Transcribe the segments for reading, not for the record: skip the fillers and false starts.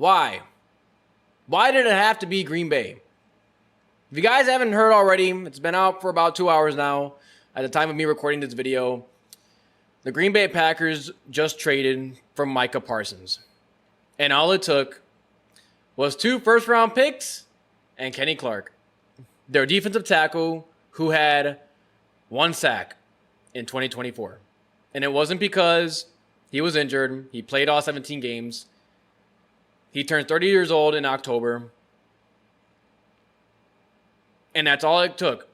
Why? Why did it have to be Green Bay? If you guys haven't heard already, it's been out for about 2 hours now at the time of me recording this video. The Green Bay Packers just traded for Micah Parsons. And all it took was 2 first-round picks and Kenny Clark, their defensive tackle who had 1 sack in 2024. And it wasn't because he was injured. He played all 17 games. He turned 30 years old in October. And that's all it took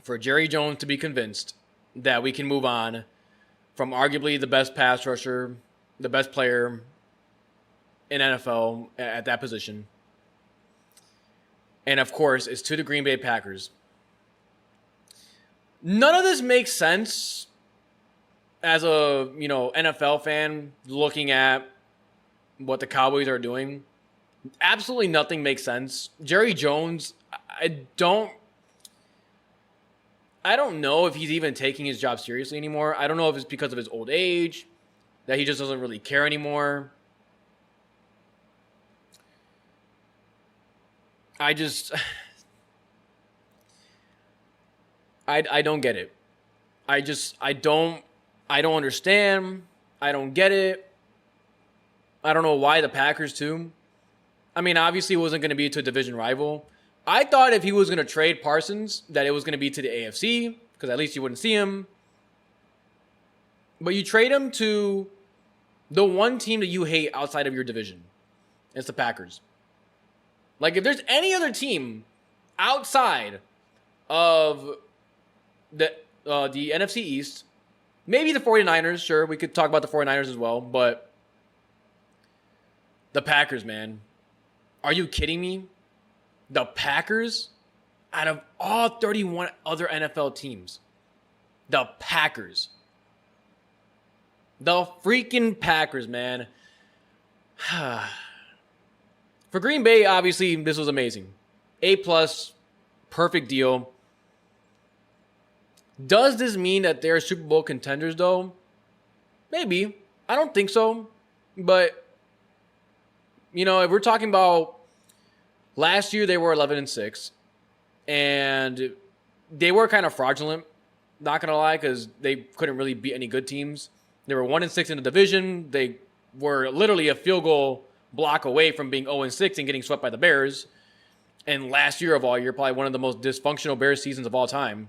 for Jerry Jones to be convinced that we can move on from arguably the best pass rusher, the best player in NFL at that position. And of course, it's to the Green Bay Packers. None of this makes sense as a, NFL fan looking at what the Cowboys are doing. Absolutely nothing makes sense. Jerry Jones, I don't know if he's even taking his job seriously anymore. I don't know if it's because of his old age, that he just doesn't really care anymore. I don't get it. I don't understand. I don't get it. I don't know why the Packers too. I mean, obviously it wasn't going to be to a division rival. I thought if he was going to trade Parsons, that it was going to be to the AFC, because at least you wouldn't see him. But you trade him to the one team that you hate outside of your division. It's the Packers. Like, if there's any other team outside of the NFC East, maybe the 49ers, sure, we could talk about the 49ers as well, but the Packers, man. Are you kidding me? The Packers, out of all 31 other NFL teams, the Packers. The freaking Packers, man. For Green Bay, obviously, this was amazing. A+, perfect deal. Does this mean that they're Super Bowl contenders, though? Maybe. I don't think so. But, if we're talking about last year, they were 11-6. And they were kind of fraudulent, not going to lie, because they couldn't really beat any good teams. They were 1-6 in the division. They were literally a field goal block away from being 0-6 and getting swept by the Bears. And last year of all year, probably one of the most dysfunctional Bears seasons of all time.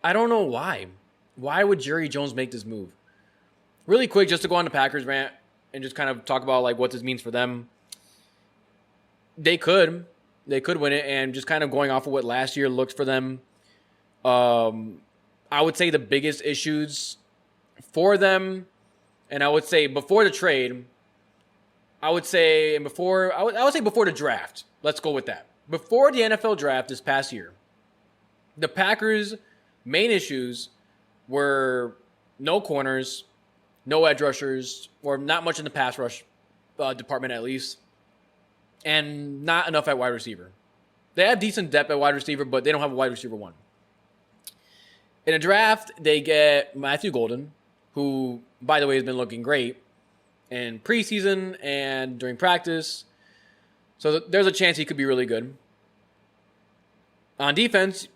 I don't know why. Why would Jerry Jones make this move? Really quick, just to go on the Packers rant and just kind of talk about like what this means for them. They could win it, and just kind of going off of what last year looked for them. I would say the biggest issues for them, and I would say before the trade, I would say before the draft. Let's go with that. Before the NFL draft this past year, the Packers' main issues were no corners, no edge rushers, or not much in the pass rush department at least, and not enough at wide receiver. They have decent depth at wide receiver, but they don't have a wide receiver one. In a draft, they get Matthew Golden, who, by the way, has been looking great in preseason and during practice. So there's a chance he could be really good. On defense,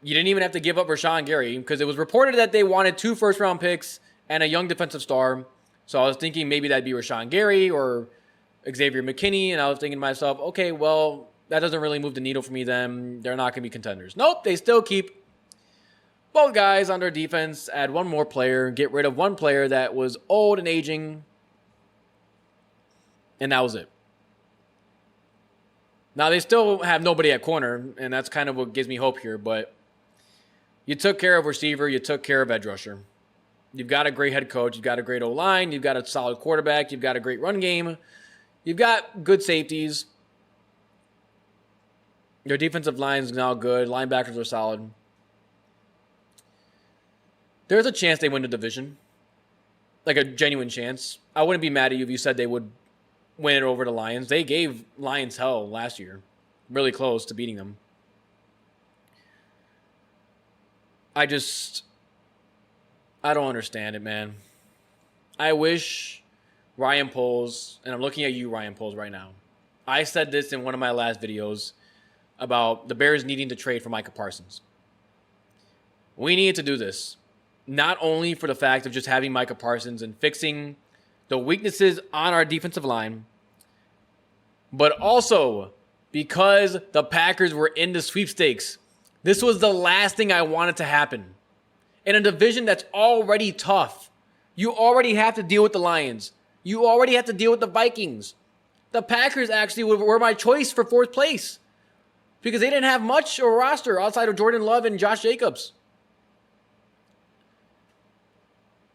you didn't even have to give up Rashawn Gary, because it was reported that they wanted 2 first-round picks and a young defensive star. So I was thinking maybe that'd be Rashawn Gary or Xavier McKinney, and I was thinking to myself, okay, well, that doesn't really move the needle for me then. They're not going to be contenders. Nope, they still keep both guys on their defense, add one more player, get rid of one player that was old and aging, and that was it. Now, they still have nobody at corner, and that's kind of what gives me hope here, but you took care of receiver, you took care of edge rusher. You've got a great head coach, you've got a great O-line, you've got a solid quarterback, you've got a great run game, you've got good safeties. Your defensive line is now good, linebackers are solid. There's a chance they win the division. Like a genuine chance. I wouldn't be mad at you if you said they would win it over the Lions. They gave Lions hell last year. Really close to beating them. I don't understand it, man. I wish Ryan Poles, and I'm looking at you, Ryan Poles, right now. I said this in one of my last videos about the Bears needing to trade for Micah Parsons. We needed to do this, not only for the fact of just having Micah Parsons and fixing the weaknesses on our defensive line, but also because the Packers were in the sweepstakes. This was the last thing I wanted to happen. In a division that's already tough, you already have to deal with the Lions. You already have to deal with the Vikings. The Packers actually were my choice for fourth place because they didn't have much of a roster outside of Jordan Love and Josh Jacobs.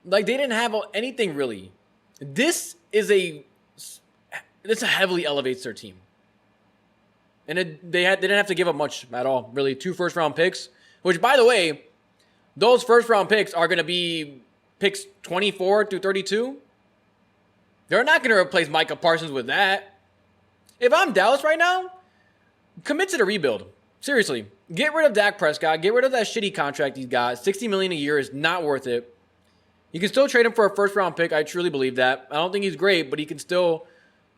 Like, they didn't have anything really. This heavily elevates their team. And they didn't have to give up much at all, really. 2 first-round picks, which, by the way, those first-round picks are going to be picks 24 through 32. They're not going to replace Micah Parsons with that. If I'm Dallas right now, commit to the rebuild. Seriously. Get rid of Dak Prescott. Get rid of that shitty contract he's got. $60 million a year is not worth it. You can still trade him for a first-round pick. I truly believe that. I don't think he's great, but he can still,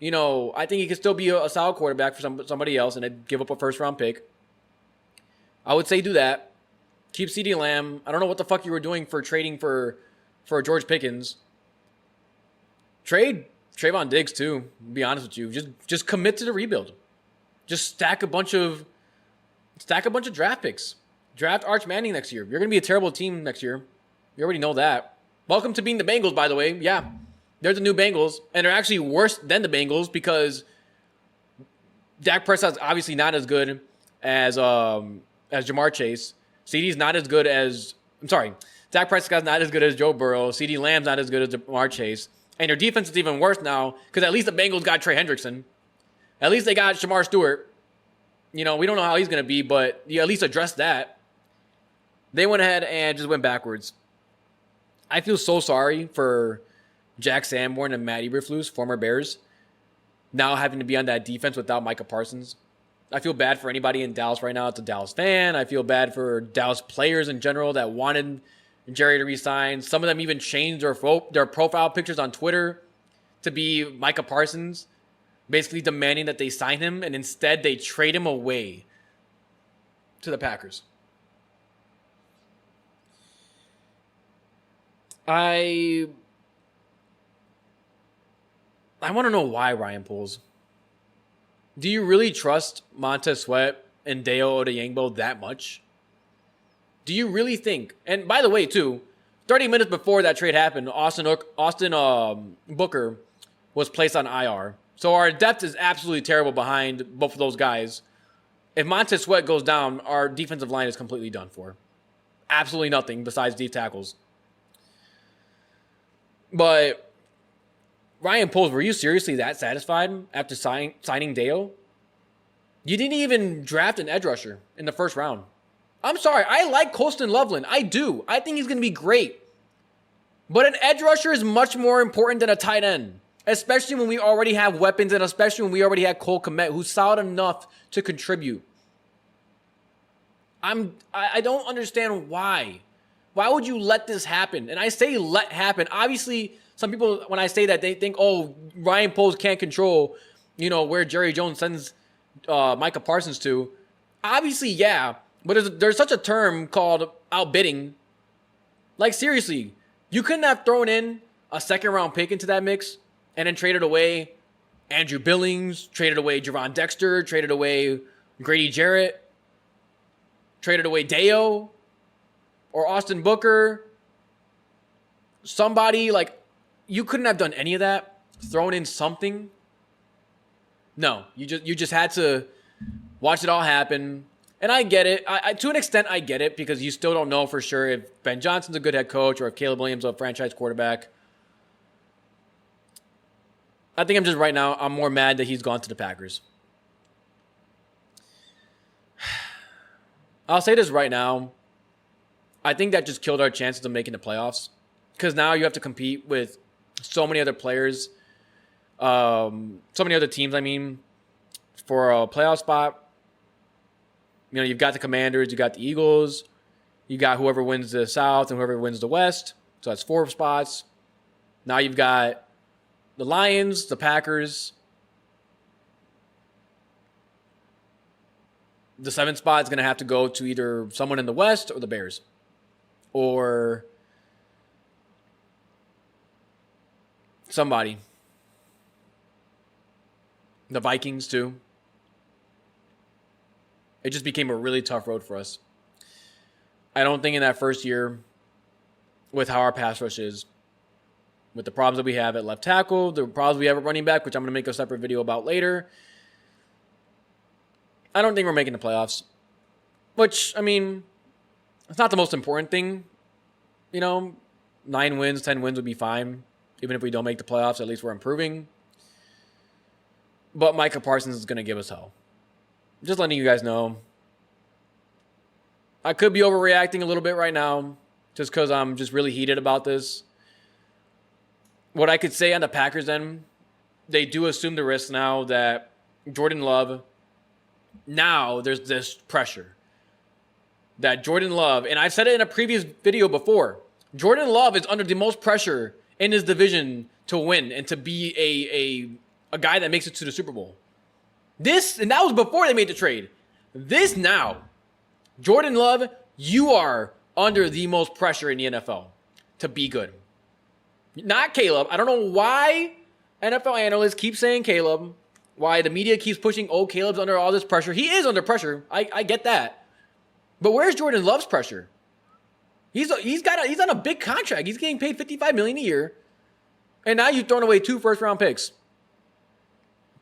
I think he can still be a solid quarterback for somebody else and then give up a first-round pick. I would say do that. Keep CeeDee Lamb. I don't know what the fuck you were doing for trading for George Pickens. Trade Trayvon Diggs too, to be honest with you. Just commit to the rebuild. Just stack a bunch of draft picks. Draft Arch Manning next year. You're going to be a terrible team next year. You already know that. Welcome to being the Bengals, by the way. Yeah, they're the new Bengals, and they're actually worse than the Bengals because Dak Prescott's obviously not as good as Jamar Chase. CeeDee's not as good as Dak Prescott's not as good as Joe Burrow. CeeDee Lamb's not as good as Jamar Chase. And their defense is even worse now because at least the Bengals got Trey Hendrickson. At least they got Shamar Stewart. We don't know how he's going to be, but you at least address that. They went ahead and just went backwards. I feel so sorry for Jack Sanborn and Matt Eberflus, former Bears, now having to be on that defense without Micah Parsons. I feel bad for anybody in Dallas right now. It's a Dallas fan. I feel bad for Dallas players in general that wanted Jerry to resign. Some of them even changed their profile pictures on Twitter to be Micah Parsons, basically demanding that they sign him, and instead they trade him away to the Packers. I want to know why, Ryan Poles. Do you really trust Montez Sweat and Deo Odeyingbo that much? Do you really think? And by the way, too, 30 minutes before that trade happened, Austin Booker was placed on IR. So our depth is absolutely terrible behind both of those guys. If Montez Sweat goes down, our defensive line is completely done for. Absolutely nothing besides deep tackles. But Ryan Poles, were you seriously that satisfied after signing Deo? You didn't even draft an edge rusher in the first round. I'm sorry. I like Colston Loveland. I do. I think he's going to be great. But an edge rusher is much more important than a tight end, especially when we already have weapons and especially when we already have Cole Kmet, who's solid enough to contribute. I don't understand why. Why would you let this happen? And I say let happen. Obviously, some people, when I say that, they think, oh, Ryan Poles can't control, where Jerry Jones sends Micah Parsons to. Obviously, yeah. But there's such a term called outbidding. Like, seriously, you couldn't have thrown in a second-round pick into that mix and then traded away Andrew Billings, traded away Javon Dexter, traded away Grady Jarrett, traded away Deo or Austin Booker. Somebody, you couldn't have done any of that, thrown in something. No, you just had to watch it all happen. And I get it. I to an extent, I get it because you still don't know for sure if Ben Johnson's a good head coach or if Caleb Williams is a franchise quarterback. I think I'm more mad that he's gone to the Packers. I'll say this right now. I think that just killed our chances of making the playoffs because now you have to compete with so many other players, so many other teams, for a playoff spot. You've got the Commanders, you got the Eagles, you got whoever wins the South and whoever wins the West. So that's 4 spots. Now you've got the Lions, the Packers. The 7th spot is going to have to go to either someone in the West or the Bears. Or somebody. The Vikings, too. It just became a really tough road for us. I don't think in that first year, with how our pass rush is, with the problems that we have at left tackle, the problems we have at running back, which I'm going to make a separate video about later, I don't think we're making the playoffs. Which, I mean, it's not the most important thing. 9 wins, 10 wins would be fine. Even if we don't make the playoffs, at least we're improving. But Micah Parsons is going to give us hell. Just letting you guys know. I could be overreacting a little bit right now just because I'm just really heated about this. What I could say on the Packers end, they do assume the risk now that Jordan Love, now there's this pressure. That Jordan Love, and I've said it in a previous video before, Jordan Love is under the most pressure in his division to win and to be a guy that makes it to the Super Bowl. And that was before they made the trade. This now, Jordan Love, you are under the most pressure in the NFL to be good. Not Caleb. I don't know why NFL analysts keep saying Caleb, why the media keeps pushing, Caleb's under all this pressure. He is under pressure. I get that. But where's Jordan Love's pressure? He's on a big contract. He's getting paid $55 million a year. And now you've thrown away 2 first-round picks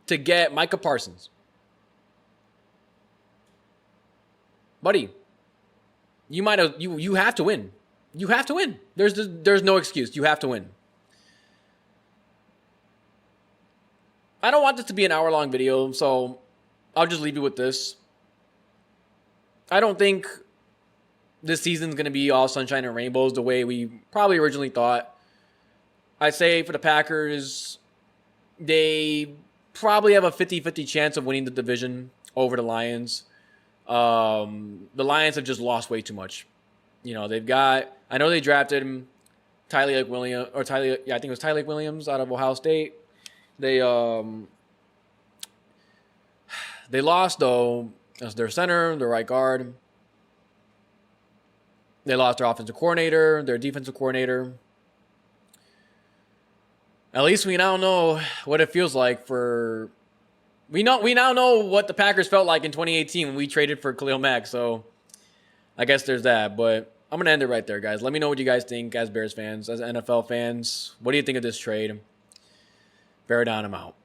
to get Micah Parsons. Buddy, you have to win. You have to win. There's no excuse. You have to win. I don't want this to be an hour-long video, so I'll just leave you with this. I don't think this season's going to be all sunshine and rainbows the way we probably originally thought. I say for the Packers, they probably have a 50-50 chance of winning the division over the Lions. The Lions have just lost way too much. They've got, I know they drafted him, I think it was Tyleik Williams out of Ohio State. They lost, though, as their center, their right guard. They lost their offensive coordinator, their defensive coordinator. At least we now know what it feels like we now know what the Packers felt like in 2018 when we traded for Khalil Mack. So I guess there's that. But I'm going to end it right there, guys. Let me know what you guys think as Bears fans, as NFL fans. What do you think of this trade? Bear down, I'm out.